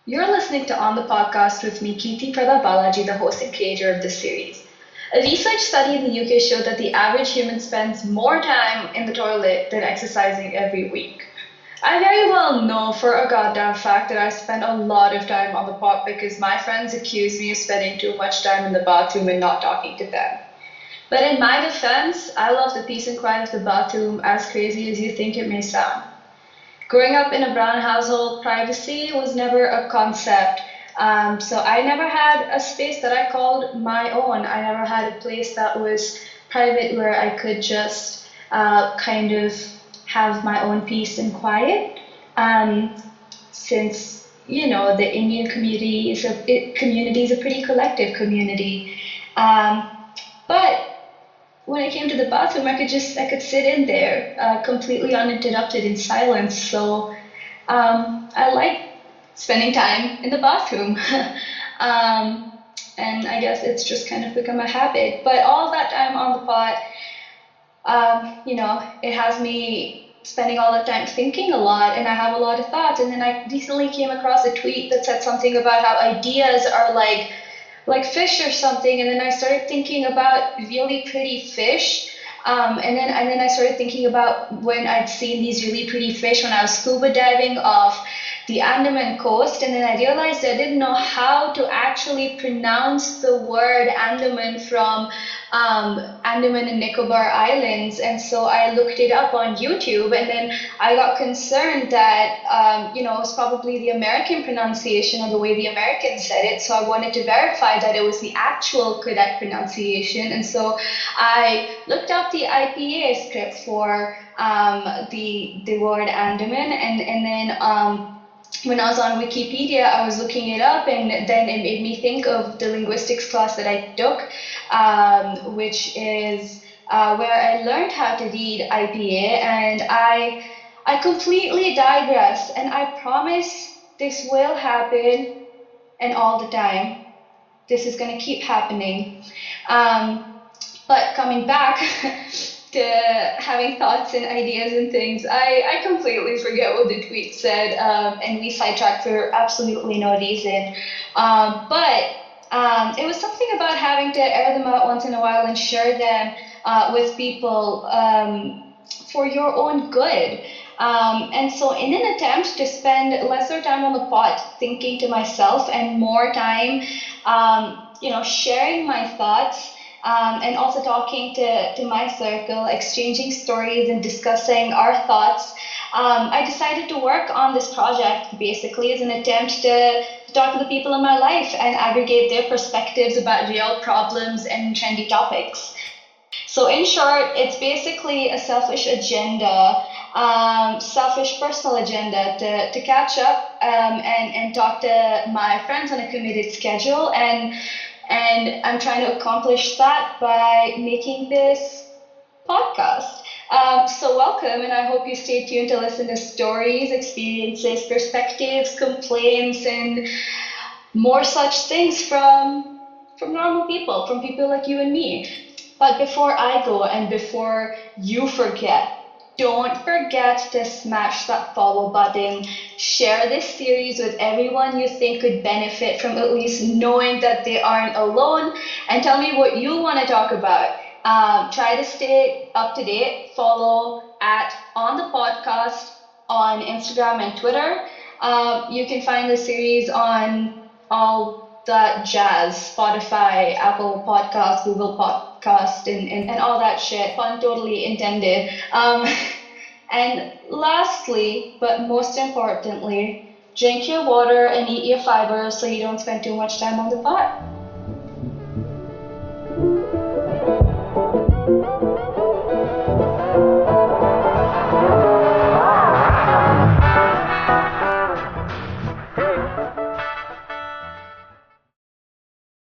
You're listening to On the Podcast with me, Keerthi Pradaa Balajee, the host and creator of this series. A research study in the UK showed that the average human spends more time in the toilet than exercising every week. I very well know for a goddamn fact that I spend a lot of time on the pot because my friends accuse me of spending too much time in the bathroom and not talking to them. But in my defense, I love the peace and quiet of the bathroom as crazy as you think it may sound. Growing up in a brown household, privacy was never a concept. So I never had a space that I called my own. I never had a place that was private where I could just kind of have my own peace and quiet. Since the Indian community is a pretty collective community. But when I came to the bathroom, I could sit in there completely uninterrupted in silence. So I like spending time in the bathroom. um, and I guess it's just kind of become a habit. But all that time on the pot, it has me spending all the time thinking a lot, and I have a lot of thoughts. And then I recently came across a tweet that said something about how ideas are like fish or something, and then I started thinking about really pretty fish. And then I started thinking about when I'd seen these really pretty fish when I was scuba diving off the Andaman coast, and then I realized I didn't know how to actually pronounce the word Andaman from Andaman and Nicobar Islands, and so I looked it up on YouTube, and then I got concerned that it was probably the American pronunciation or the way the Americans said it, so I wanted to verify that it was the actual correct pronunciation, and so I looked up the IPA script for the word Andaman, and then when I was on Wikipedia, I was looking it up, and then it made me think of the linguistics class that I took, which is where I learned how to read IPA, and I completely digressed, and I promise this will happen, and all the time. This is going to keep happening. But coming back to having thoughts and ideas and things, I completely forget what the tweet said, and we sidetracked for absolutely no reason. But it was something about having to air them out once in a while and share them with people for your own good. And so, in an attempt to spend lesser time on the pot thinking to myself and more time, sharing my thoughts, and also talking to my circle, exchanging stories and discussing our thoughts, I decided to work on this project basically as an attempt to talk to the people in my life and aggregate their perspectives about real problems and trendy topics. So in short, it's basically a selfish agenda, selfish personal agenda to catch up and talk to my friends on a committed schedule. And I'm trying to accomplish that by making this podcast. So welcome, and I hope you stay tuned to listen to stories, experiences, perspectives, complaints, and more such things from normal people, from people like you and me. But before I go and before you forget, don't forget to smash that follow button. Share this series with everyone you think could benefit from at least knowing that they aren't alone. And tell me what you want to talk about. Try to stay up to date. Follow at On the Podcast on Instagram and Twitter. You can find the series on all that jazz, Spotify, Apple Podcast, Google Podcast, and all that shit. Pun totally intended. And lastly, but most importantly, drink your water and eat your fiber so you don't spend too much time on the pot.